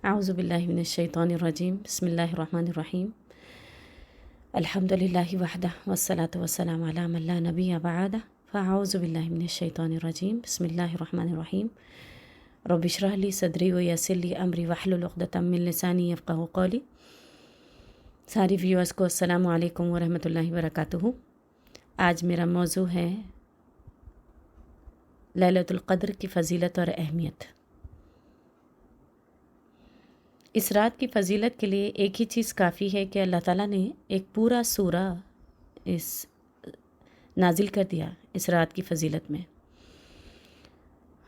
اعوذ باللہ من الشیطان الرجیم بسم اللہ الرحمن الرحیم الحمد للہ وحدہ والصلاة والسلام علی من لا نبی بعدہ فاعوذ باللہ من الشیطان الرجیم بسم اللہ الرحمن الرحیم رب اشرح لی صدری ویسر لی امری واحلل عقدۃ من لسانی یفقہوا قولی۔ ساری ویورز کو السلام علیکم ورحمۃ اللہ وبرکاتہ۔ آج میرا موضوع ہے لیلۃ القدر کی فضیلت اور اہمیت۔ اس رات کی فضیلت کے لیے ایک ہی چیز کافی ہے کہ اللہ تعالیٰ نے ایک پورا سورہ نازل کر دیا اس رات کی فضیلت میں۔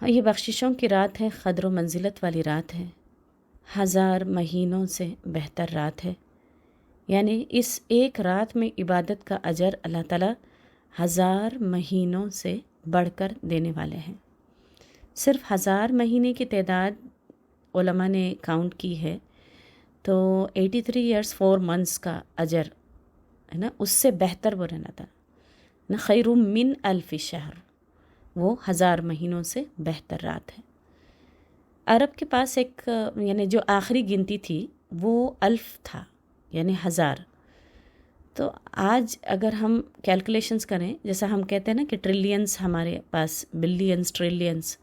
یہ بخششوں کی رات ہے، قدر و منزلت والی رات ہے، 1000 مہینوں سے بہتر رات ہے۔ یعنی اس ایک رات میں عبادت کا اجر اللہ تعالیٰ 1000 مہینوں سے بڑھ کر دینے والے ہیں۔ صرف 1000 مہینے کی تعداد علماء نے کاؤنٹ کی ہے تو 83 ایئرس 4 منتھس کا اجر ہے نا، اس سے بہتر وہ رہنا تھا نا، خیر من 1000 شہر، وہ 1000 مہینوں سے بہتر رات ہے۔ عرب کے پاس ایک یعنی جو آخری گنتی تھی وہ 1000 تھا، یعنی 1000۔ تو آج اگر ہم کیلکولیشنز کریں، جیسا ہم کہتے ہیں نا کہ ٹریلینز ہمارے پاس، بلینز، ٹریلینز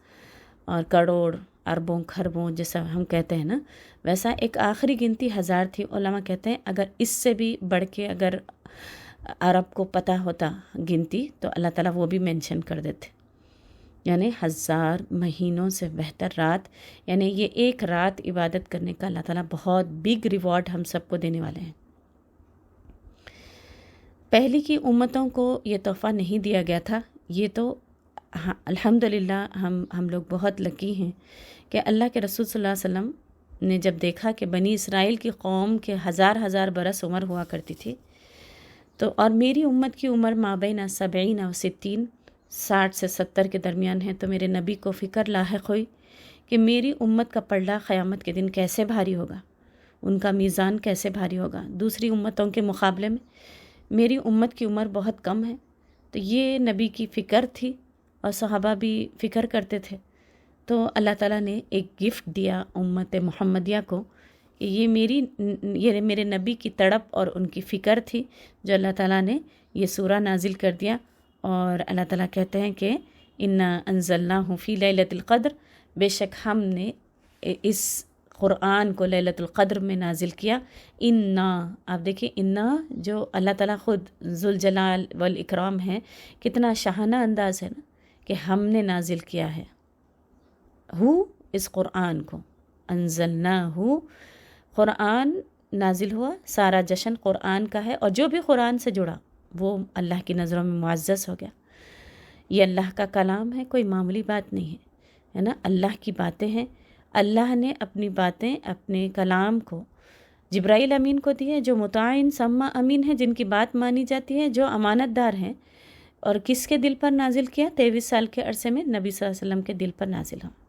اور کروڑ، اربوں، خربوں جیسا ہم کہتے ہیں نا، ویسا ایک آخری گنتی 1000 تھی۔ علماء کہتے ہیں اگر اس سے بھی بڑھ کے اگر عرب کو پتہ ہوتا گنتی تو اللہ تعالیٰ وہ بھی مینشن کر دیتے۔ یعنی 1000 مہینوں سے بہتر رات، یعنی یہ ایک رات عبادت کرنے کا اللہ تعالیٰ بہت بگ ریوارڈ ہم سب کو دینے والے ہیں۔ پہلی کی امتوں کو یہ تحفہ نہیں دیا گیا تھا، یہ تو الحمدللہ ہم لوگ بہت لکی ہیں کہ اللہ کے رسول صلی اللہ علیہ وسلم نے جب دیکھا کہ بنی اسرائیل کی قوم کے 1000 برس عمر ہوا کرتی تھی، تو اور میری امت کی عمر مابین 70 و 60 سے 70 کے درمیان ہے، تو میرے نبی کو فکر لاحق ہوئی کہ میری امت کا پلڑا قیامت کے دن کیسے بھاری ہوگا، ان کا میزان کیسے بھاری ہوگا۔ دوسری امتوں کے مقابلے میں میری امت کی عمر بہت کم ہے، تو یہ نبی کی فکر تھی اور صحابہ بھی فکر کرتے تھے۔ تو اللہ تعالیٰ نے ایک گفٹ دیا امت محمدیہ کو کہ یہ میرے نبی کی تڑپ اور ان کی فکر تھی، جو اللہ تعالیٰ نے یہ سورہ نازل کر دیا۔ اور اللہ تعالیٰ کہتے ہیں کہ انا انزلناہ فی لیلۃ القدر، بے شک ہم نے اس قرآن کو لیلۃ القدر میں نازل کیا۔ انا، آپ دیکھیں انا جو اللہ تعالیٰ خود ذوالجلال والاکرام ہے، کتنا شاہانہ انداز ہے نا کہ ہم نے نازل کیا ہے اس قرآن کو، انزلناہ، قرآن نازل ہوا، سارا جشن قرآن کا ہے، اور جو بھی قرآن سے جڑا وہ اللہ کی نظروں میں معزز ہو گیا۔ یہ اللہ کا کلام ہے، کوئی معمولی بات نہیں ہے نا، اللہ کی باتیں ہیں۔ اللہ نے اپنی باتیں، اپنے کلام کو جبرائیل امین کو دی ہے، جو مطاع ثم امین ہے، جن کی بات مانی جاتی ہے، جو امانت دار ہیں۔ اور کس کے دل پر نازل کیا؟ 23 سال کے عرصے میں نبی صلی اللہ علیہ وسلم کے دل پر نازل ہوا۔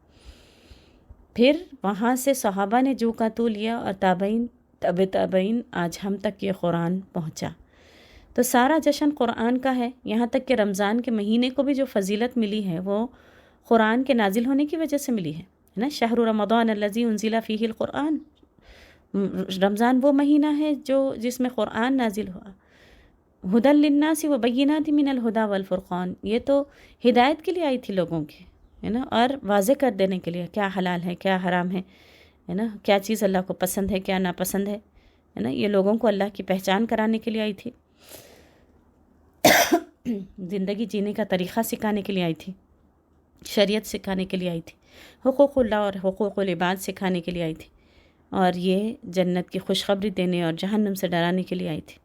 پھر وہاں سے صحابہ نے جو کا تو لیا، اور تابعین، تابعین، آج ہم تک یہ قرآن پہنچا۔ تو سارا جشن قرآن کا ہے، یہاں تک کہ رمضان کے مہینے کو بھی جو فضیلت ملی ہے وہ قرآن کے نازل ہونے کی وجہ سے ملی ہے نا۔ شہر رمضان الذی انزل فیہ القرآن، رمضان وہ مہینہ ہے جس میں قرآن نازل ہوا۔ ہدی للناس وبینات من الہدی والفرقان، یہ تو ہدایت کے لیے آئی تھی لوگوں کی، ہے نا، اور واضح کر دینے کے لیے کیا حلال ہے، کیا حرام ہے نا، کیا چیز اللہ کو پسند ہے، کیا ناپسند ہے نا، یہ لوگوں کو اللہ کی پہچان کرانے کے لیے آئی تھی، زندگی جینے کا طریقہ سکھانے کے لیے آئی تھی، شریعت سکھانے کے لیے آئی تھی، حقوق اللہ اور حقوق العباد سکھانے کے لیے آئی تھی، اور یہ جنت کی خوشخبری دینے اور جہنم سے ڈرانے کے لیے آئی تھی۔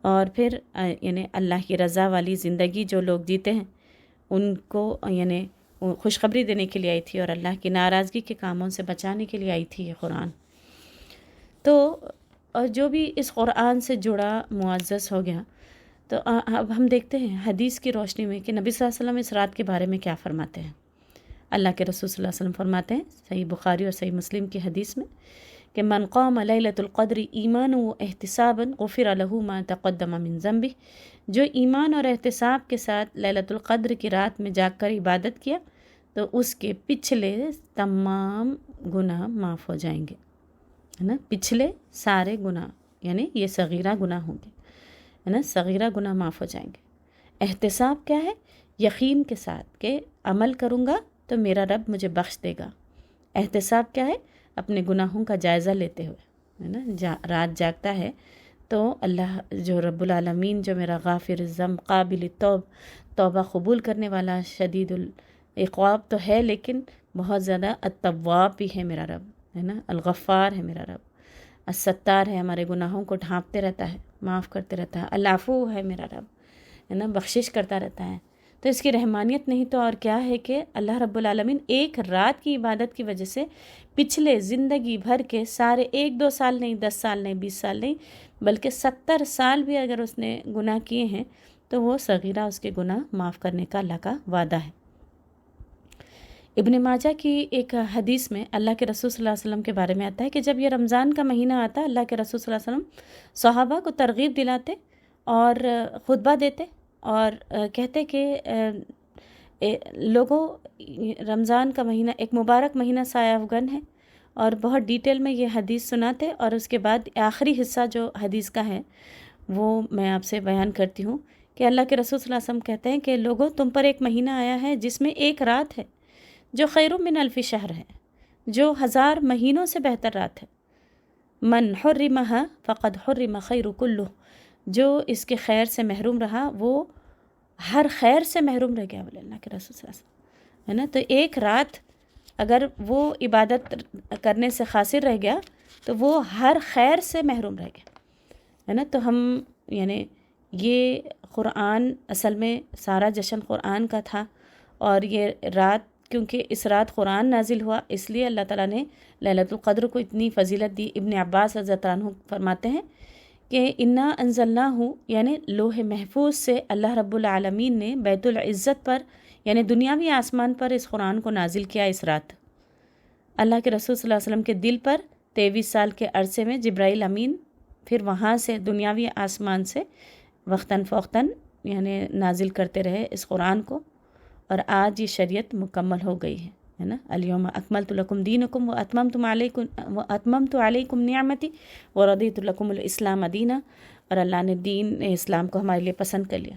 اور پھر یعنی اللہ کی رضا والی زندگی جو لوگ جیتے ہیں ان کو یعنی خوشخبری دینے کے لیے آئی تھی، اور اللہ کی ناراضگی کے کاموں سے بچانے کے لیے آئی تھی یہ قرآن۔ تو اور جو بھی اس قرآن سے جڑا معزز ہو گیا۔ تو اب ہم دیکھتے ہیں حدیث کی روشنی میں کہ نبی صلی اللہ علیہ وسلم اس رات کے بارے میں کیا فرماتے ہیں۔ اللہ کے رسول صلی اللہ علیہ وسلم فرماتے ہیں صحیح بخاری اور صحیح مسلم کی حدیث میں کہ من قام لیلۃ القدر ایمانا و احتسابا غفر له ما تقدم من ذنبہ، جو ایمان اور احتساب کے ساتھ لیلۃ القدر کی رات میں جاگ کر عبادت کیا تو اس کے پچھلے تمام گناہ معاف ہو جائیں گے، ہے نا، پچھلے سارے گناہ، یعنی یہ صغیرہ گناہ ہوں گے، ہے نا، صغیرہ گناہ معاف ہو جائیں گے۔ احتساب کیا ہے؟ یقین کے ساتھ کہ عمل کروں گا تو میرا رب مجھے بخش دے گا۔ احتساب کیا ہے؟ اپنے گناہوں کا جائزہ لیتے ہوئے، ہے نا، رات جاگتا ہے تو اللہ جو رب العالمین جو میرا غافر الذنب قابل توبہ قبول کرنے والا شدید العقاب تو ہے، لیکن بہت زیادہ التواب بھی ہے میرا رب، ہے نا، الغفار ہے میرا رب، الستار ہے، ہمارے گناہوں کو ڈھانپتے رہتا ہے، معاف کرتے رہتا ہے، العفو ہے میرا رب، ہے نا، بخشش کرتا رہتا ہے۔ تو اس کی رحمانیت نہیں تو اور کیا ہے کہ اللہ رب العالمین ایک رات کی عبادت کی وجہ سے پچھلے زندگی بھر کے سارے 1-2 سال نہیں، 10 سال نہیں، 20 سال نہیں، بلکہ 70 سال بھی اگر اس نے گناہ کیے ہیں تو وہ صغیرہ اس کے گناہ معاف کرنے کا اللہ کا وعدہ ہے۔ ابن ماجہ کی ایک حدیث میں اللہ کے رسول صلی اللہ علیہ وسلم کے بارے میں آتا ہے کہ جب یہ رمضان کا مہینہ آتا، اللہ کے رسول صلی اللہ علیہ وسلم صحابہ کو ترغیب دلاتے اور خطبہ دیتے اور کہتے کہ لوگوں، رمضان کا مہینہ ایک مبارک مہینہ سایہ افغن ہے، اور بہت ڈیٹیل میں یہ حدیث سناتے، اور اس کے بعد آخری حصہ جو حدیث کا ہے وہ میں آپ سے بیان کرتی ہوں کہ اللہ کے رسول صلی اللہ علیہ وسلم کہتے ہیں کہ لوگوں، تم پر ایک مہینہ آیا ہے جس میں ایک رات ہے جو خیر من الف شہر ہے، جو 1000 مہینوں سے بہتر رات ہے۔ من حرمها فقد حرم خیر کلہ، جو اس کے خیر سے محروم رہا وہ ہر خیر سے محروم رہ گیا، بولے اللہ کے رسول صلی اللہ علیہ وسلم، ہے نا۔ تو ایک رات اگر وہ عبادت کرنے سے قاصر رہ گیا تو وہ ہر خیر سے محروم رہ گیا، ہے نا۔ تو ہم یعنی یہ قرآن اصل میں سارا جشن قرآن کا تھا، اور یہ رات کیونکہ اس رات قرآن نازل ہوا اس لیے اللہ تعالیٰ نے لیلۃ القدر کو اتنی فضیلت دی۔ ابن عباس رضی اللہ عنہ فرماتے ہیں کہ انا انزلناہ، یعنی لوح محفوظ سے اللہ رب العالمین نے بیت العزت پر، یعنی دنیاوی آسمان پر اس قرآن کو نازل کیا اس رات۔ اللہ کے رسول صلی اللہ علیہ وسلم کے دل پر 23 سال کے عرصے میں جبرائیل امین پھر وہاں سے دنیاوی آسمان سے وقتاً فوقتاً یعنی نازل کرتے رہے اس قرآن کو، اور آج یہ شریعت مکمل ہو گئی ہے نا۔ الیوم اکملت لکم دینکم واتممت علیکم نعمتی ورضیت لکم الاسلام دینا، اور اللہ نے دین اسلام کو ہمارے لیے پسند کر لیا۔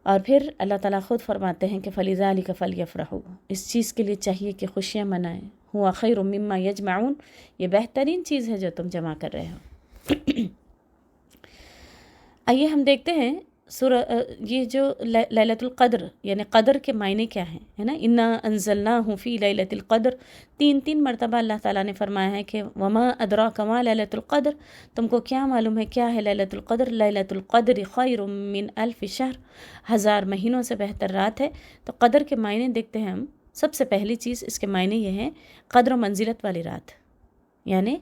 اور پھر اللہ تعالیٰ خود فرماتے ہیں کہ فَلِذَلِكَ فَلْيَفْرَحُوا، اس چیز کے لیے چاہیے کہ خوشیاں منائیں، ہُوَ خَيْرٌ مِّمَّا يَجْمَعُونَ، یہ بہترین چیز ہے جو تم جمع کر رہے ہو۔ آئیے ہم دیکھتے ہیں یہ جو لیلۃ القدر یعنی قدر کے معنی کیا ہیں، ہے نا۔ انا انزلناہ فی لیلۃ القدر، 3 مرتبہ اللہ تعالیٰ نے فرمایا ہے کہ وما ادراک ما لیلۃ القدر، تم کو کیا معلوم ہے کیا ہے لیلۃ القدر؟ لیلۃ القدر خیر من الف شہر، 1000 مہینوں سے بہتر رات ہے۔ تو قدر کے معنی دیکھتے ہیں ہم۔ سب سے پہلی چیز اس کے معنی یہ ہے قدر و منزلت والی رات، یعنی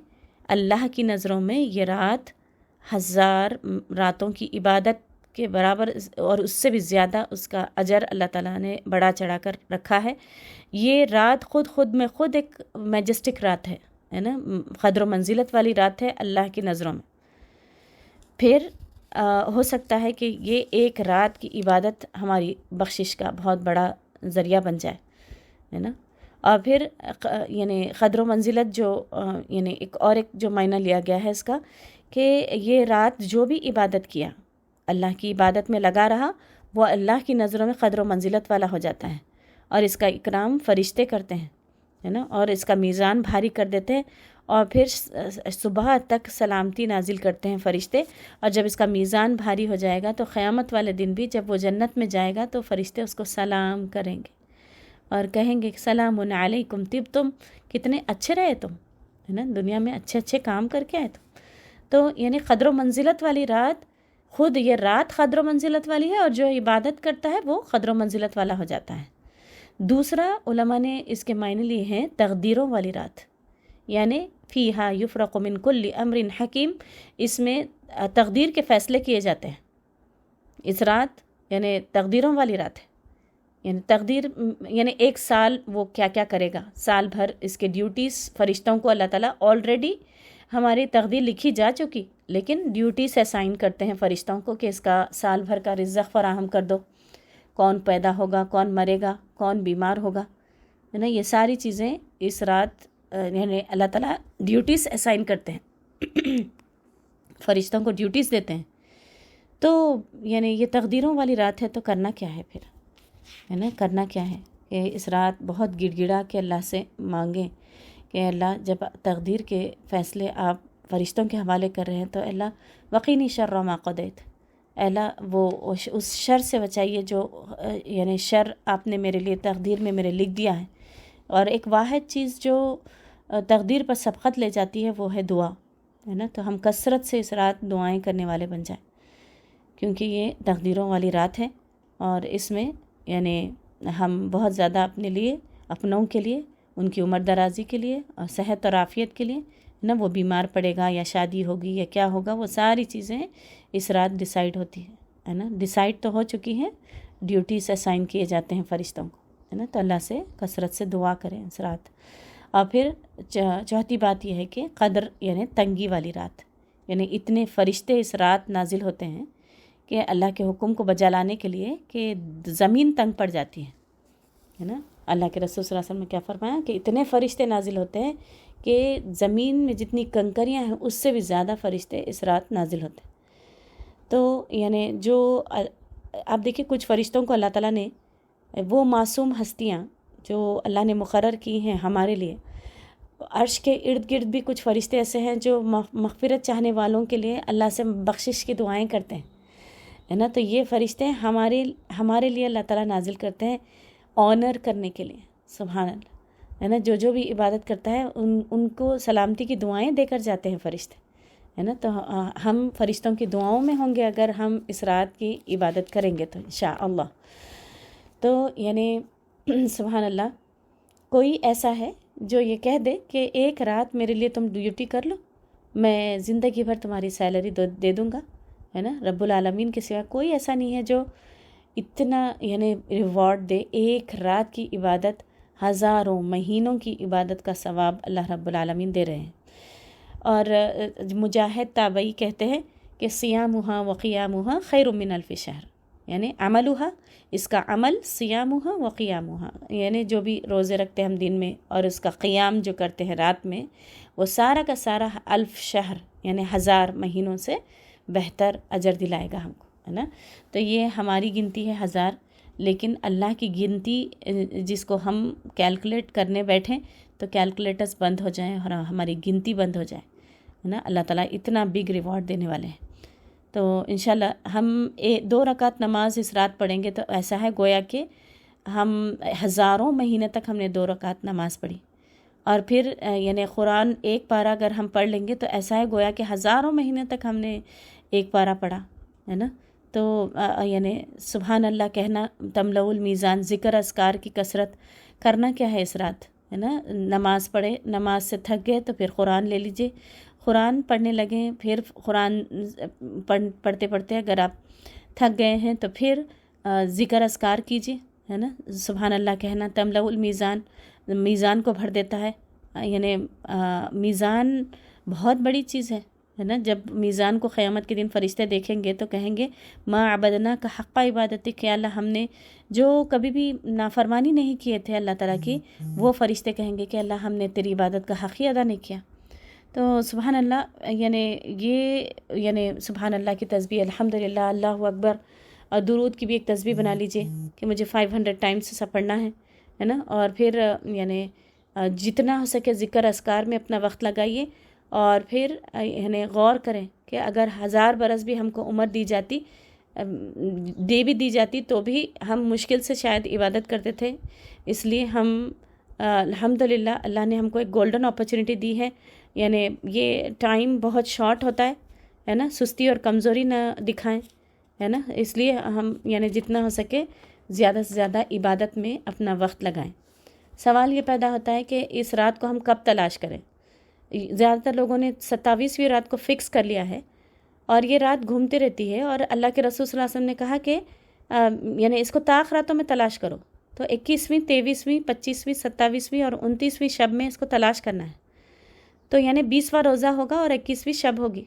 اللہ کی نظروں میں یہ رات 1000 راتوں کی عبادت کے برابر اور اس سے بھی زیادہ اس کا اجر اللہ تعالیٰ نے بڑا چڑھا کر رکھا ہے۔ یہ رات خود میں خود ایک میجسٹک رات ہے نا، قدر و منزلت والی رات ہے اللہ کی نظروں میں۔ پھر ہو سکتا ہے کہ یہ ایک رات کی عبادت ہماری بخشش کا بہت بڑا ذریعہ بن جائے، ہے نا۔ اور پھر یعنی قدر و منزلت جو یعنی ایک جو معنی لیا گیا ہے اس کا کہ یہ رات جو بھی عبادت کیا، اللہ کی عبادت میں لگا رہا، وہ اللہ کی نظروں میں قدر و منزلت والا ہو جاتا ہے، اور اس کا اکرام فرشتے کرتے ہیں، ہے نا، اور اس کا میزان بھاری کر دیتے ہیں، اور پھر صبح تک سلامتی نازل کرتے ہیں فرشتے۔ اور جب اس کا میزان بھاری ہو جائے گا تو قیامت والے دن بھی جب وہ جنت میں جائے گا تو فرشتے اس کو سلام کریں گے اور کہیں گے سلام علیکم طبتم، کتنے اچھے رہے تم، ہے نا، دنیا میں اچھے کام کر کے آئے تم۔ تو یعنی قدر و منزلت والی رات، خود یہ رات قدر و منزلت والی ہے، اور جو عبادت کرتا ہے وہ قدر و منزلت والا ہو جاتا ہے۔ دوسرا علماء نے اس کے معنی لیے ہیں تقدیروں والی رات، یعنی فیہا یفرق من کل امر حکیم، اس میں تقدیر کے فیصلے کیے جاتے ہیں۔ اس رات یعنی تقدیروں والی رات ہے، یعنی تقدیر یعنی ایک سال وہ کیا کیا کرے گا، سال بھر اس کے ڈیوٹیز فرشتوں کو اللہ تعالیٰ آلریڈی ہماری تقدیر لکھی جا چکی، لیکن ڈیوٹی سے اسائن کرتے ہیں فرشتوں کو کہ اس کا سال بھر کا رزق فراہم کر دو، کون پیدا ہوگا، کون مرے گا، کون بیمار ہوگا، ہے نا، یہ ساری چیزیں اس رات یعنی اللہ تعالیٰ ڈیوٹیز اسائن کرتے ہیں، فرشتوں کو ڈیوٹیز دیتے ہیں. تو یعنی یہ تقدیروں والی رات ہے، تو کرنا کیا ہے پھر، ہے نا، کرنا کیا ہے کہ اس رات بہت گڑ گڑا کے اللہ سے مانگیں کہ اللہ جب تقدیر کے فیصلے آپ فرشتوں کے حوالے کر رہے ہیں تو اللہ وقینی شر ما قضیت، اللہ وہ اس شر سے بچائیے جو یعنی شر آپ نے میرے لیے تقدیر میں میرے لکھ دیا ہے. اور ایک واحد چیز جو تقدیر پر سبقت لے جاتی ہے وہ ہے دعا، ہے نا. تو ہم کثرت سے اس رات دعائیں کرنے والے بن جائیں، کیونکہ یہ تقدیروں والی رات ہے اور اس میں یعنی ہم بہت زیادہ اپنے لیے، اپنوں کے لیے، ان کی عمر درازی کے لیے اور صحت اور عافیت کے لیے، نا، وہ بیمار پڑے گا یا شادی ہوگی یا کیا ہوگا، وہ ساری چیزیں اس رات ڈیسائیڈ ہوتی ہے نا. ڈیسائیڈ تو ہو چکی ہیں، ڈیوٹیز اسائن کیے جاتے ہیں فرشتوں کو، ہے نا. تو اللہ سے کثرت سے دعا کریں اس رات. اور پھر چوتھی بات یہ ہے کہ قدر یعنی تنگی والی رات، یعنی اتنے فرشتے اس رات نازل ہوتے ہیں کہ اللہ کے حکم کو بجا لانے کے لیے کہ زمین تنگ پڑ جاتی ہے نا. اللہ کے رسول صلی اللہ علیہ وسلم نے کیا فرمایا کہ اتنے فرشتے نازل ہوتے ہیں کہ زمین میں جتنی کنکریاں ہیں اس سے بھی زیادہ فرشتے اس رات نازل ہوتے ہیں. تو یعنی جو آپ دیکھیں کچھ فرشتوں کو اللہ تعالیٰ نے وہ معصوم ہستیاں جو اللہ نے مقرر کی ہیں ہمارے لیے، عرش کے ارد گرد بھی کچھ فرشتے ایسے ہیں جو مغفرت چاہنے والوں کے لیے اللہ سے بخشش کی دعائیں کرتے ہیں، ہے نا. تو یہ فرشتے ہمارے لیے اللہ تعالیٰ نازل کرتے ہیں آنر کرنے کے لیے. سبحان اللہ، ہے نا. جو بھی عبادت کرتا ہے ان کو سلامتی کی دعائیں دے کر جاتے ہیں فرشتے، ہے نا. تو ہم فرشتوں کی دعاؤں میں ہوں گے اگر ہم اس رات کی عبادت کریں گے تو انشاءاللہ. تو یعنی سبحان اللہ، کوئی ایسا ہے جو یہ کہہ دے کہ ایک رات میرے لیے تم ڈیوٹی کر لو، میں زندگی بھر تمہاری سیلری دے دوں گا، ہے نا. رب العالمین کے سوا کوئی ایسا نہیں ہے جو اتنا یعنی ریوارڈ دے. ایک رات کی عبادت ہزاروں مہینوں کی عبادت کا ثواب اللہ رب العالمین دے رہے ہیں. اور مجاہد تابعی کہتے ہیں کہ صیامھا و قیامھا خیر من الف شہر، یعنی عملھا، اس کا عمل، صیامھا و قیامھا، یعنی جو بھی روزے رکھتے ہیں ہم دن میں اور اس کا قیام جو کرتے ہیں رات میں، وہ سارا کا سارا الف شہر یعنی 1000 مہینوں سے بہتر اجر دلائے گا ہم کو، ہے نا. تو یہ ہماری گنتی ہے 1000، لیکن اللہ کی گنتی جس کو ہم کیلکولیٹ کرنے بیٹھیں تو کیلکولیٹرز بند ہو جائیں اور ہماری گنتی بند ہو جائے، ہے نا. اللہ تعالیٰ اتنا بگ ریوارڈ دینے والے ہیں. تو انشاءاللہ ہم 2 رکعت نماز اس رات پڑھیں گے تو ایسا ہے گویا کہ ہم ہزاروں مہینے تک ہم نے 2 رکعت نماز پڑھی. اور پھر یعنی قرآن ایک پارہ اگر ہم پڑھ لیں گے تو ایسا ہے گویا کہ ہزاروں مہینے تک ہم نے ایک پارہ پڑھا، ہے نا. تو یعنی سبحان اللہ کہنا، تملأ المیزان، ذکر اذکار کی کثرت کرنا کیا ہے اس رات، ہے نا. نماز پڑھے، نماز سے تھک گئے تو پھر قرآن لے لیجئے، قرآن پڑھنے لگیں. پھر قرآن پڑھتے پڑھتے اگر آپ تھک گئے ہیں تو پھر ذکر اذکار کیجئے، ہے نا. سبحان اللہ کہنا تملأ المیزان، میزان کو بھر دیتا ہے. یعنی میزان بہت بڑی چیز ہے نا. جب میزان کو قیامت کے دن فرشتے دیکھیں گے تو کہیں گے ما عبدنا کا حق عبادت، کہ اللہ ہم نے جو کبھی بھی نافرمانی نہیں کیے تھے اللہ تعالیٰ کی، وہ فرشتے کہیں گے کہ اللہ ہم نے تیری عبادت کا حق ہی ادا نہیں کیا. تو سبحان اللہ، یعنی سبحان اللہ کی تسبیح، الحمدللہ، اللہ اکبر، اور درود کی بھی ایک تسبیح بنا لیجئے کہ مجھے 500 ٹائمز سے پڑھنا ہے نا. اور پھر یعنی جتنا ہو سکے ذکر اذکار میں اپنا وقت لگائیے. اور پھر یعنی غور کریں کہ اگر 1000 برس بھی ہم کو عمر دی جاتی تو بھی ہم مشکل سے شاید عبادت کرتے تھے. اس لیے ہم الحمدللہ اللہ نے ہم کو ایک گولڈن اپرچونٹی دی ہے. یعنی یہ ٹائم بہت شارٹ ہوتا ہے نا. سستی اور کمزوری نہ دکھائیں، ہے نا. اس لیے ہم یعنی جتنا ہو سکے زیادہ سے زیادہ عبادت میں اپنا وقت لگائیں. سوال یہ پیدا ہوتا ہے کہ اس رات کو ہم کب تلاش کریں. زیادہ تر لوگوں نے 27ویں رات کو فکس کر لیا ہے اور یہ رات گھومتی رہتی ہے. اور اللہ کے رسول صلی اللہ علیہ وسلم نے کہا کہ یعنی اس کو طاق راتوں میں تلاش کرو. تو 21ویں، 23ویں، 25ویں، 27ویں اور 29ویں شب میں اس کو تلاش کرنا ہے. تو یعنی 20واں روزہ ہوگا اور 21ویں شب ہوگی،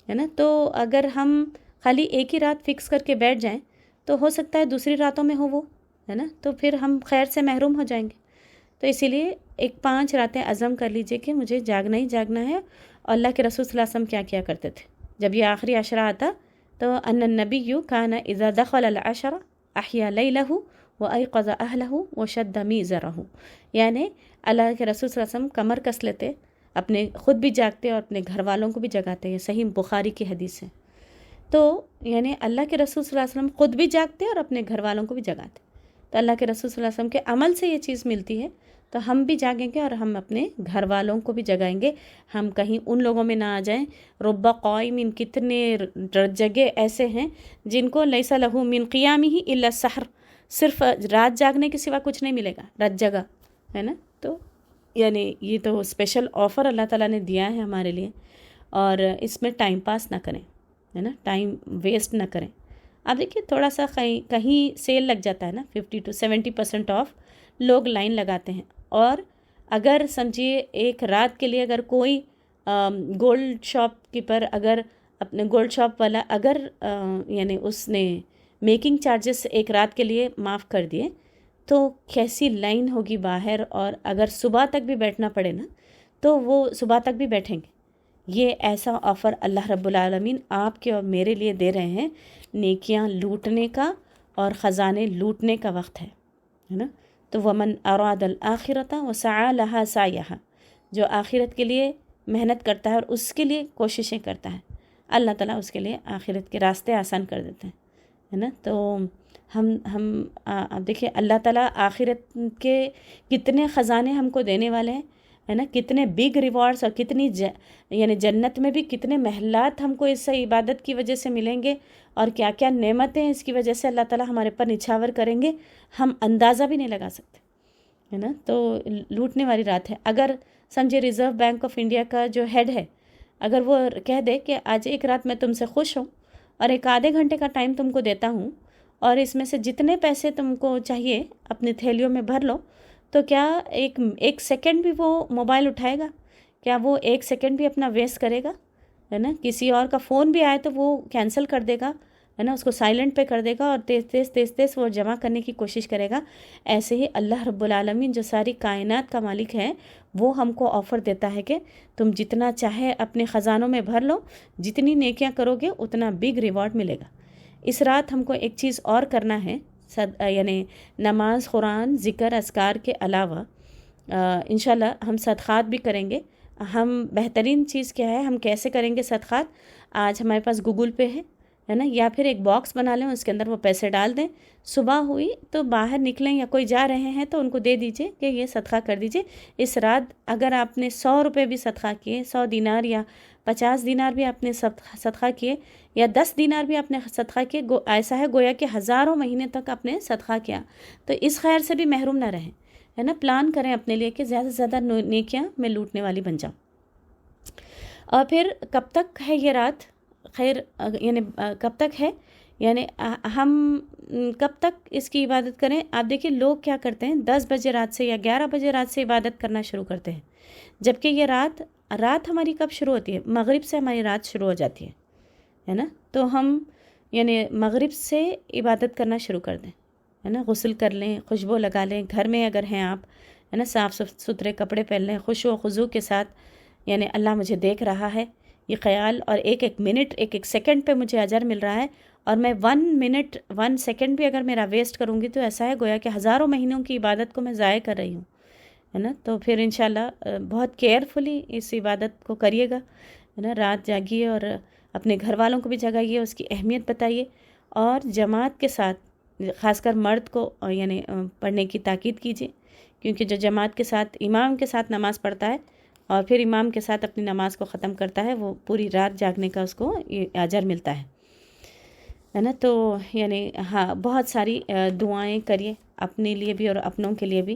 ہے نا. تو اگر ہم خالی ایک ہی رات فکس کر کے بیٹھ جائیں تو ہو سکتا ہے دوسری راتوں میں ہو وہ، ہے نا، تو پھر ہم خیر سے محروم ہو جائیں گے. تو اسی لیے ایک 5 راتیں عزم کر لیجئے کہ مجھے جاگنا ہی جاگنا ہے. اور اللہ کے رسول صلی اللہ علیہ وسلم کیا کیا کرتے تھے جب یہ آخری عشرہ آتا؟ تو ان النبی کان اذا دخل العشر احیا لیلہ وایقظ اہلہ وشد میزرہ، یعنی اللہ کے رسول صلی اللہ علیہ وسلم کمر کس لیتے، اپنے خود بھی جاگتے اور اپنے گھر والوں کو بھی جگاتے. یہ صحیح بخاری کی حدیث ہے. تو یعنی اللہ کے رسول صلی اللہ علیہ وسلم خود بھی جاگتے اور اپنے گھر والوں کو بھی جگاتے. تو اللہ کے رسول صلی اللہ علیہ وسلم کے عمل سے یہ چیز ملتی ہے. تو ہم بھی جاگیں گے اور ہم اپنے گھر والوں کو بھی جگائیں گے. ہم کہیں ان لوگوں میں نہ آ جائیں. رب قائم، کتنے جگہ ایسے ہیں جن کو لیس لہ من قیامہ الا السحر، صرف رات جاگنے کے سوا کچھ نہیں ملے گا، رات جگہ ہے نا. تو یعنی یہ تو اسپیشل آفر اللہ تعالیٰ نے دیا ہے ہمارے لیے، اور اس میں ٹائم پاس نہ کریں، ہے نا، ٹائم ویسٹ نہ کریں. آپ دیکھیے تھوڑا سا کہیں سیل لگ جاتا ہے نا، 50 to 70% آف، لوگ لائن لگاتے ہیں. اور اگر سمجھیے ایک رات کے لیے اگر کوئی گولڈ شاپ کیپر، اگر اپنے گولڈ شاپ والا اگر یعنی اس نے میکنگ چارجز ایک رات کے لیے معاف کر دیے، تو کیسی لائن ہوگی باہر. اور اگر صبح تک بھی بیٹھنا پڑے نا تو وہ صبح تک بھی بیٹھیں گے. یہ ایسا آفر اللہ رب العالمین آپ کے اور میرے لیے دے رہے ہیں. نیکیاں لوٹنے کا اور خزانے لوٹنے کا وقت ہے نا. تو ومن اراد الآخرۃ وسعی لہا سعیہا، جو آخرت کے لیے محنت کرتا ہے اور اس کے لیے کوششیں کرتا ہے، اللہ تعالیٰ اس کے لیے آخرت کے راستے آسان کر دیتے ہیں، ہے نا. تو ہم دیکھیں اللہ تعالیٰ آخرت کے کتنے خزانے ہم کو دینے والے ہیں، ہے نا. کتنے بگ ریوارڈز اور کتنی یعنی جنت میں بھی کتنے محلات ہم کو اس عبادت کی وجہ سے ملیں گے، اور کیا کیا نعمتیں اس کی وجہ سے اللہ تعالیٰ ہمارے پر نچھاور کریں گے، ہم اندازہ بھی نہیں لگا سکتے، ہے نا. تو لوٹنے والی رات ہے. اگر سمجھے ریزرو بینک آف انڈیا کا جو ہیڈ ہے، اگر وہ کہہ دے کہ آج ایک رات میں تم سے خوش ہوں اور ایک آدھے گھنٹے کا ٹائم تم کو دیتا ہوں، اور اس میں سے جتنے پیسے تم کو چاہیے اپنی تھیلیوں میں بھر لو، تو کیا ایک سیکنڈ بھی وہ موبائل اٹھائے گا؟ کیا وہ ایک سیکنڈ بھی اپنا ویسٹ کرے گا؟ ہے نا. کسی اور کا فون بھی آئے تو وہ کینسل کر دے گا، ہے نا، اس کو سائلنٹ پہ کر دے گا، اور تیز وہ جمع کرنے کی کوشش کرے گا. ایسے ہی اللہ رب العالمین جو ساری کائنات کا مالک ہے، وہ ہم کو آفر دیتا ہے کہ تم جتنا چاہے اپنے خزانوں میں بھر لو، جتنی نیکیاں کرو گے اتنا بگ ریوارڈ ملے گا. اس رات ہم کو ایک چیز اور کرنا ہے، یعنی نماز، قرآن، ذکر، اذکار کے علاوہ انشاءاللہ ہم صدقات بھی کریں گے. ہم بہترین چیز کیا ہے، ہم کیسے کریں گے صدقات؟ آج ہمارے پاس گوگل پے ہے نا، یا پھر ایک باکس بنا لیں، اس کے اندر وہ پیسے ڈال دیں. صبح ہوئی تو باہر نکلیں یا کوئی جا رہے ہیں تو ان کو دے دیجئے کہ یہ صدقہ کر دیجئے. اس رات اگر آپ نے 100 روپے بھی صدقہ کیے، 100 دینار یا 50 دینار بھی آپ نے صدقہ کیے، یا 10 دینار بھی آپ نے صدقہ کیے، ایسا ہے گویا کہ ہزاروں مہینے تک آپ نے صدقہ کیا. تو اس خیر سے بھی محروم نہ رہیں، ہے نا. پلان کریں اپنے لیے کہ زیادہ سے زیادہ نیکیاں میں لوٹنے والی بن جاؤں. اور پھر کب تک ہے یہ رات؟ خیر یعنی کب تک ہے، یعنی ہم کب تک اس کی عبادت کریں؟ آپ دیکھیں لوگ کیا کرتے ہیں، 10 بجے رات سے یا 11 بجے رات سے عبادت کرنا شروع کرتے ہیں، جبکہ یہ رات ہماری کب شروع ہوتی ہے؟ مغرب سے ہماری رات شروع ہو جاتی ہے نا. تو ہم یعنی مغرب سے عبادت کرنا شروع کر دیں، ہے نا. غسل کر لیں، خوشبو لگا لیں، گھر میں اگر ہیں آپ، ہے نا، صاف ستھرے کپڑے پہن لیں، خشوع و خضوع کے ساتھ، یعنی اللہ مجھے دیکھ رہا ہے، یہ خیال، اور ایک منٹ، ایک سیکنڈ پہ مجھے اجر مل رہا ہے، اور میں 1 منٹ 1 سیکنڈ بھی اگر میرا ویسٹ کروں گی تو ایسا ہے گویا کہ ہزاروں مہینوں کی عبادت کو میں ضائع کر رہی ہوں، ہے نا. تو پھر انشاءاللہ بہت کیئرفلی اس عبادت کو کریے گا، ہے نا. رات جاگیے اور اپنے گھر والوں کو بھی جگائیے، اس کی اہمیت بتائیے، اور جماعت کے ساتھ خاص کر مرد کو یعنی پڑھنے کی تاکید کیجیے، کیونکہ جو جماعت کے ساتھ امام کے ساتھ نماز پڑھتا ہے اور پھر امام کے ساتھ اپنی نماز کو ختم کرتا ہے، وہ پوری رات جاگنے کا اس کو اجر ملتا ہے نا. تو یعنی ہاں بہت ساری دعائیں کریے اپنے لیے بھی اور اپنوں کے لیے بھی.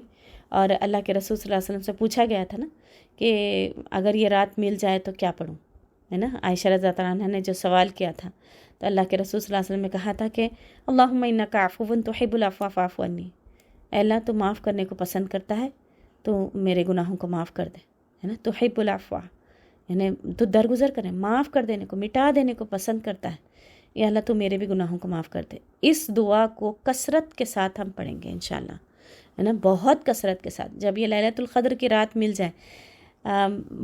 اور اللہ کے رسول صلی اللہ علیہ وسلم سے پوچھا گیا تھا نا کہ اگر یہ رات مل جائے تو کیا پڑھوں، ہے نا. عائشہ رضی اللہ عنہا نے جو سوال کیا تھا تو اللہ کے رسول صلی اللہ علیہ وسلم نے کہا تھا کہ اللہم انک عفو تحب العفو فاعف عنی، اے اللہ تو معاف کرنے کو پسند کرتا ہے تو میرے گناہوں کو معاف کر دے، ہے نا. تحب العفو یعنی تو درگزر کریں، معاف کر دینے کو، مٹا دینے کو پسند کرتا ہے. یا اللہ تو میرے بھی گناہوں کو معاف کر دے۔ اس دعا کو کثرت کے ساتھ ہم پڑھیں گے انشاءاللہ، ہے نا، بہت کثرت کے ساتھ۔ جب یہ لیلۃ القدر کی رات مل جائے،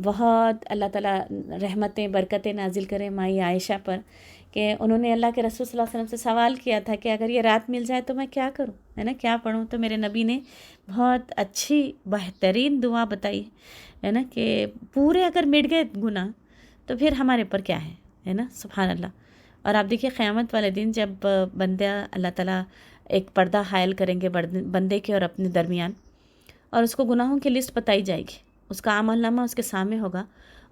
بہت اللہ تعالیٰ رحمتیں برکتیں نازل کریں مائی عائشہ پر، کہ انہوں نے اللہ کے رسول صلی اللہ علیہ وسلم سے سوال کیا تھا کہ اگر یہ رات مل جائے تو میں کیا کروں، ہے نا، کیا پڑھوں؟ تو میرے نبی نے بہت اچھی بہترین دعا بتائی ہے نا، کہ پورے اگر مٹ گئے گناہ تو پھر ہمارے پر کیا ہے نا، سبحان اللہ۔ اور آپ دیکھیے قیامت والے دن جب بندہ اللہ تعالیٰ ایک پردہ حائل کریں گے بندے کے اور اپنے درمیان، اور اس کو گناہوں کی لسٹ بتائی جائے گی، اس کا عمل نامہ اس کے سامنے ہوگا،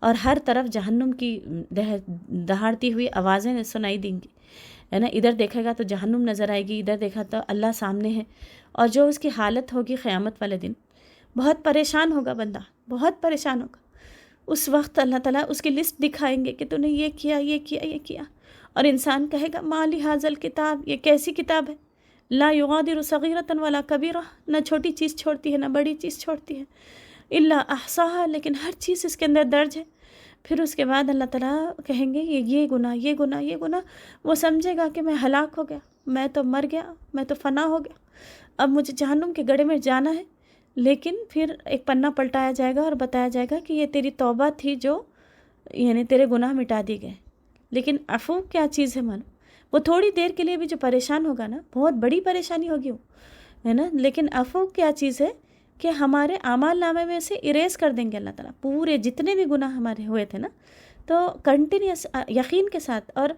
اور ہر طرف جہنم کی دہاڑتی ہوئی آوازیں سنائی دیں گی، ہے نا، ادھر دیکھے گا تو جہنم نظر آئے گی، ادھر دیکھا تو اللہ سامنے ہے، اور جو اس کی حالت ہوگی قیامت والے دن، بہت پریشان ہوگا بندہ، بہت پریشان ہوگا۔ اس وقت اللہ تعالیٰ اس کی لسٹ دکھائیں گے کہ تو نے یہ کیا، یہ کیا، یہ کیا، اور انسان کہے گا ما لہذا الکتاب، یہ کیسی کتاب ہے، لا یغادر صغیرۃ ولا کبیرہ، نہ چھوٹی چیز چھوڑتی ہے نہ بڑی چیز چھوڑتی ہے، الا احصاها، لیکن ہر چیز اس کے اندر درج ہے۔ پھر اس کے بعد اللہ تعالیٰ کہیں گے یہ گناہ، یہ گناہ، یہ گناہ، وہ سمجھے گا کہ میں ہلاک ہو گیا، میں تو مر گیا، میں تو فنا ہو گیا، اب مجھے جہنم کے گڑھے میں جانا ہے۔ لیکن پھر ایک پنہ پلٹایا جائے گا اور بتایا جائے گا کہ یہ تیری توبہ تھی، جو یعنی تیرے گناہ مٹا دیے گئے۔ لیکن عفو کیا چیز ہے معلوم؟ وہ تھوڑی دیر کے لیے بھی جو پریشان ہوگا نا، بہت بڑی پریشانی ہوگی وہ، ہے نا، لیکن عفو کیا چیز ہے کہ ہمارے اعمال نامے میں سے اریز کر دیں گے اللہ تعالیٰ، پورے جتنے بھی گناہ ہمارے ہوئے تھے نا، تو کنٹینیوس یقین کے ساتھ اور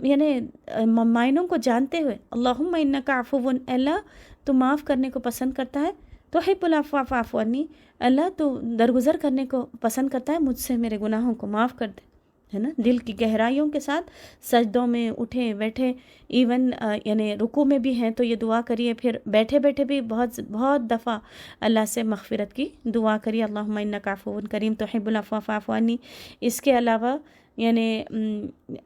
یعنی معنوں کو جانتے ہوئے، اللہم انک عفو، اللہ تو معاف کرنے کو پسند کرتا ہے، تحب العفو فاعف عنی، اللہ تو درگزر کرنے کو پسند کرتا ہے، مجھ سے میرے گناہوں کو معاف کر دے، ہے نا، دل کی گہرائیوں کے ساتھ سجدوں میں اٹھے بیٹھے، ایون یعنی رکوع میں بھی ہیں تو یہ دعا کریے، پھر بیٹھے بیٹھے بھی بہت دفعہ اللہ سے مغفرت کی دعا کریے، اللہم انک عفو کریم تحب العفو فاعف عنی۔ اس کے علاوہ یعنی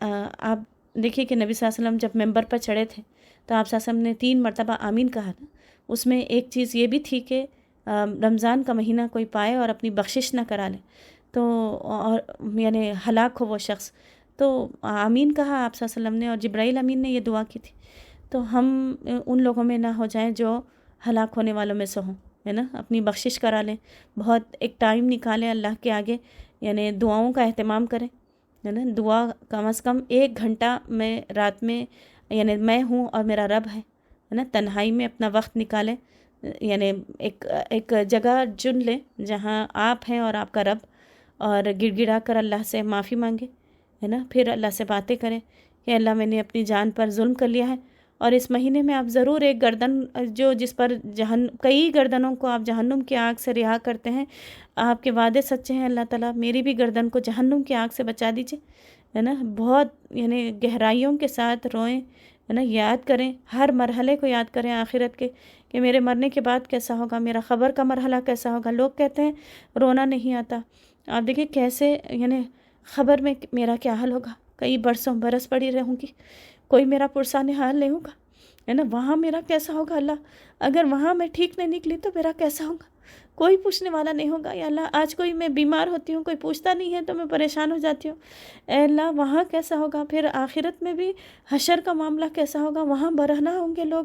آپ دیکھیے کہ نبی صلی اللہ علیہ وسلم جب ممبر پر چڑھے تھے تو آپ صلی اللہ علیہ وسلم نے 3 مرتبہ آمین کہا تھا، اس میں ایک چیز یہ بھی تھی کہ رمضان کا مہینہ کوئی پائے اور اپنی بخشش نہ کرا لے تو، اور یعنی ہلاک ہو وہ شخص، تو آمین کہا آپ صلی اللہ علیہ وسلم نے، اور جبرائیل امین نے یہ دعا کی تھی، تو ہم ان لوگوں میں نہ ہو جائیں جو ہلاک ہونے والوں میں سے ہوں، ہے نا، اپنی بخشش کرا لیں، بہت ایک ٹائم نکالیں اللہ کے آگے، یعنی دعاؤں کا اہتمام کریں، ہے نا، دعا کم از کم 1 گھنٹہ میں رات میں، یعنی میں ہوں اور میرا رب ہے نا، تنہائی میں اپنا وقت نکالیں، یعنی ایک جگہ چن لیں جہاں آپ ہیں اور آپ کا رب، اور گڑ گڑا کر اللہ سے معافی مانگے، ہے نا، پھر اللہ سے باتیں کریں کہ اللہ میں نے اپنی جان پر ظلم کر لیا ہے، اور اس مہینے میں آپ ضرور ایک گردن جو جس پر کئی گردنوں کو آپ جہنم کی آگ سے رہا کرتے ہیں، آپ کے وعدے سچے ہیں، اللہ تعالیٰ میری بھی گردن کو جہنم کی آگ سے بچا دیجیے، ہے نا، بہت یعنی گہرائیوں کے ساتھ روئیں، ہے نا، یاد کریں، ہر مرحلے کو یاد کریں آخرت کے، کہ میرے مرنے کے بعد کیسا ہوگا، میرا خبر کا مرحلہ کیسا ہوگا۔ لوگ کہتے ہیں رونا نہیں آتا، آپ دیکھیں کیسے، یعنی خبر میں میرا کیا حال ہوگا، کئی برس پڑی رہوں گی، کوئی میرا پرسان حال نہیں ہوگا، ہے نا، وہاں میرا کیسا ہوگا اللہ، اگر وہاں میں ٹھیک نہیں نکلی تو میرا کیسا ہوگا، کوئی پوچھنے والا نہیں ہوگا، یا اللہ آج کوئی میں بیمار ہوتی ہوں کوئی پوچھتا نہیں ہے تو میں پریشان ہو جاتی ہوں، اے اللہ وہاں کیسا ہوگا، پھر آخرت میں بھی حشر کا معاملہ کیسا ہوگا، وہاں برہنہ ہوں گے لوگ،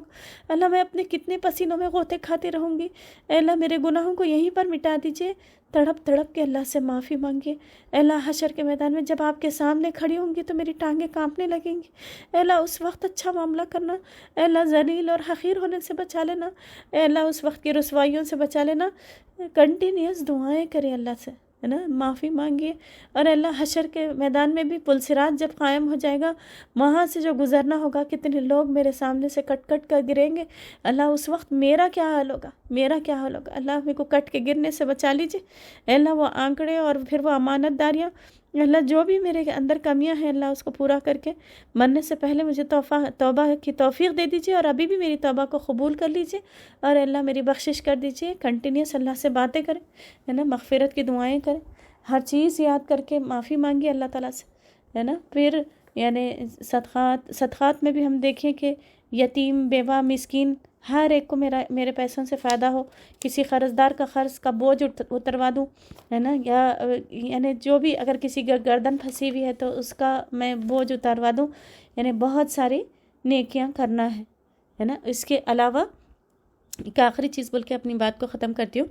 اللہ میں اپنے کتنے پسینوں میں غوطے کھاتی رہوں گی، اے اللہ میرے گناہوں کو یہیں پر مٹا دیجیے، تڑپ تڑپ کے اللہ سے معافی مانگے، اے اللہ حشر کے میدان میں جب آپ کے سامنے کھڑی ہوں گی تو میری ٹانگیں کانپنے لگیں گی، اے اللہ اس وقت اچھا معاملہ کرنا، اے اللہ ذلیل اور حقیر ہونے سے بچا لینا، اے اللہ اس وقت کی رسوائیوں سے بچا لینا، کنٹینیوس دعائیں کریں اللہ سے، ہے نا، معافی مانگیے، اور اللہ حشر کے میدان میں بھی پلسرات جب قائم ہو جائے گا، وہاں سے جو گزرنا ہوگا، کتنے لوگ میرے سامنے سے کٹ کٹ کر گریں گے، اللہ اس وقت میرا کیا حال ہوگا، میرا کیا حال ہوگا، اللہ میرے کو کٹ کے گرنے سے بچا لیجیے، اے اللہ وہ آنکڑے اور پھر وہ امانت داریاں، اللہ جو بھی میرے اندر کمیاں ہیں اللہ اس کو پورا کر کے مرنے سے پہلے مجھے توبہ کی توفیق دے دیجیے، اور ابھی بھی میری توبہ کو قبول کر لیجیے، اور اللہ میری بخشش کر دیجیے، کنٹینیوس اللہ سے باتیں کریں، ہے نا، مغفرت کی دعائیں کریں، ہر چیز یاد کر کے معافی مانگی اللہ تعالیٰ سے، ہے نا، پھر یعنی صدقات میں بھی ہم دیکھیں کہ یتیم بیوہ مسکین ہر ایک کو میرے پیسوں سے فائدہ ہو، کسی قرض دار کا قرض کا بوجھ اتروا دوں، ہے نا، یا یعنی جو بھی اگر کسی گردن پھنسی ہوئی ہے تو اس کا میں بوجھ اتروا دوں، یعنی بہت ساری نیکیاں کرنا ہے نا۔ اس کے علاوہ ایک آخری چیز بول کے اپنی بات کو ختم کرتی ہوں۔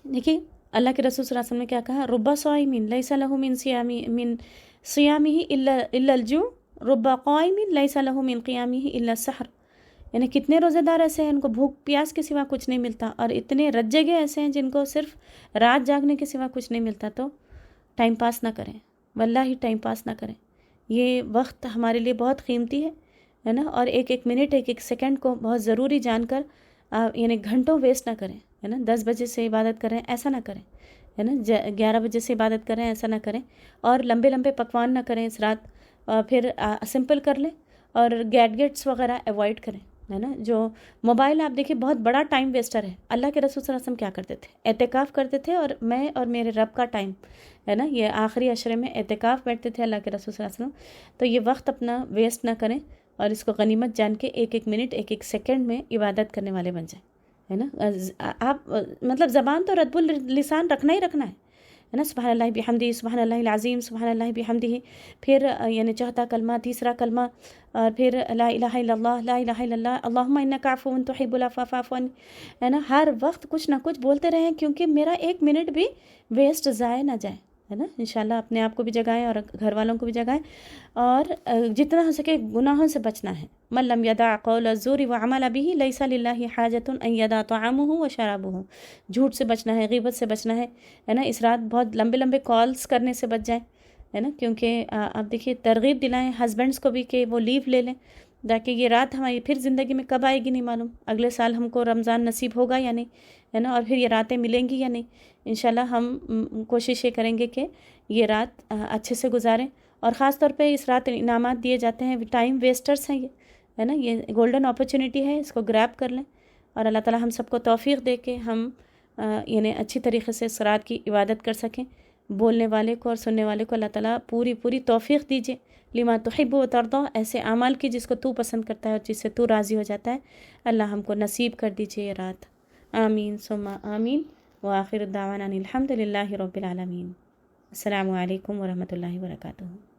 دیکھیے اللہ کے رسول صلی اللہ علیہ وسلم نے کیا کہا، رب صائم لیس لہ من صیامہ الا الجوع، رب قائم لیس لہ من قیامہ الا السحر، یعنی کتنے روزے دار ایسے ہیں ان کو بھوک پیاس کے سوا کچھ نہیں ملتا، اور اتنے رجگے ایسے ہیں جن کو صرف رات جاگنے کے سوا کچھ نہیں ملتا۔ تو ٹائم پاس نہ کریں، واللہ ٹائم پاس نہ کریں، یہ وقت ہمارے لیے بہت قیمتی ہے نا، اور ایک ایک منٹ ایک ایک سیکنڈ کو بہت ضروری جان کر یعنی گھنٹوں ویسٹ نہ کریں، ہے نا۔ 10 بجے سے عبادت کریں ایسا نہ کریں، ہے نا، 11 بجے سے عبادت کریں ایسا نہ کریں، اور لمبے لمبے پکوان نہ کریں اس رات، پھر سمپل کر لیں، اور گیٹس وغیرہ ایوائڈ کریں، ہے نا۔ جو موبائل آپ دیکھیں بہت بڑا ٹائم ویسٹر ہے۔ اللہ کے رسول صلی اللہ علیہ وسلم کیا کرتے تھے، اعتکاف کرتے تھے، اور میں اور میرے رب کا ٹائم، ہے نا، یہ آخری عشرے میں اعتکاف بیٹھتے تھے اللہ کے رسول صلی اللہ علیہ وسلم۔ تو یہ وقت اپنا ویسٹ نہ کریں، اور اس کو غنیمت جان کے ایک ایک منٹ ایک ایک سیکنڈ میں عبادت کرنے والے بن جائیں، ہے نا۔ آپ مطلب زبان تو رطب اللسان رکھنا ہی رکھنا ہے نا، سبحان اللہ بحمدہ، سبحان اللہ العظیم، سبحان اللہ بحمدہ، پھر یعنی چوتھا کلمہ، تیسرا کلمہ، اور پھر لا الہ الا اللہ، لا الہ الا اللہ، اللہم انک عفو تحب العفو فاعف عنی، ہے نا۔ ہر وقت کچھ نہ کچھ بولتے رہیں، کیونکہ میرا ایک منٹ بھی ویسٹ ضائع نہ جائے، ہے نا۔ انشاءاللہ اپنے آپ کو بھی جگائیں اور گھر والوں کو بھی جگائیں، اور جتنا ہو سکے گناہوں سے بچنا ہے۔ من لم یدع قول الزور وعمل به لیس للہ حاجۃ ان یدع طعامہ وشرابہ، جھوٹ سے بچنا ہے، غیبت سے بچنا ہے نا۔ اس رات بہت لمبے لمبے کالز کرنے سے بچ جائیں، ہے نا، کیونکہ آپ دیکھیے ترغیب دلائیں ہسبینڈس کو بھی کہ وہ لیو لے لیں، تاکہ یہ رات ہماری پھر زندگی میں کب آئے گی نہیں معلوم، اگلے سال ہم کو رمضان نصیب ہوگا یا نہیں، ہے نا، اور پھر یہ راتیں ملیں گی یا نہیں۔ انشاءاللہ ہم کوشش یہ کریں گے کہ یہ رات اچھے سے گزاریں، اور خاص طور پہ اس رات انعامات دیے جاتے ہیں، ٹائم ویسٹرز ہیں یہ، ہے نا، یہ گولڈن اپرچونٹی ہے، اس کو گریب کر لیں، اور اللہ تعالی ہم سب کو توفیق دے کے ہم یعنی اچھی طریقے سے اس رات کی عبادت کر سکیں۔ بولنے والے کو اور سننے والے کو اللہ تعالیٰ پوری توفیق دیجیے، لما تحب و ترضی، ایسے اعمال کی جس کو تو پسند کرتا ہے اور جس سے تو راضی ہو جاتا ہے، اللہ ہم کو نصیب کر دیجیے یہ رات، آمین ثم آمین، وآخر دعوانا الحمد للہ رب العالمین۔ السلام علیکم ورحمۃ اللہ وبرکاتہ۔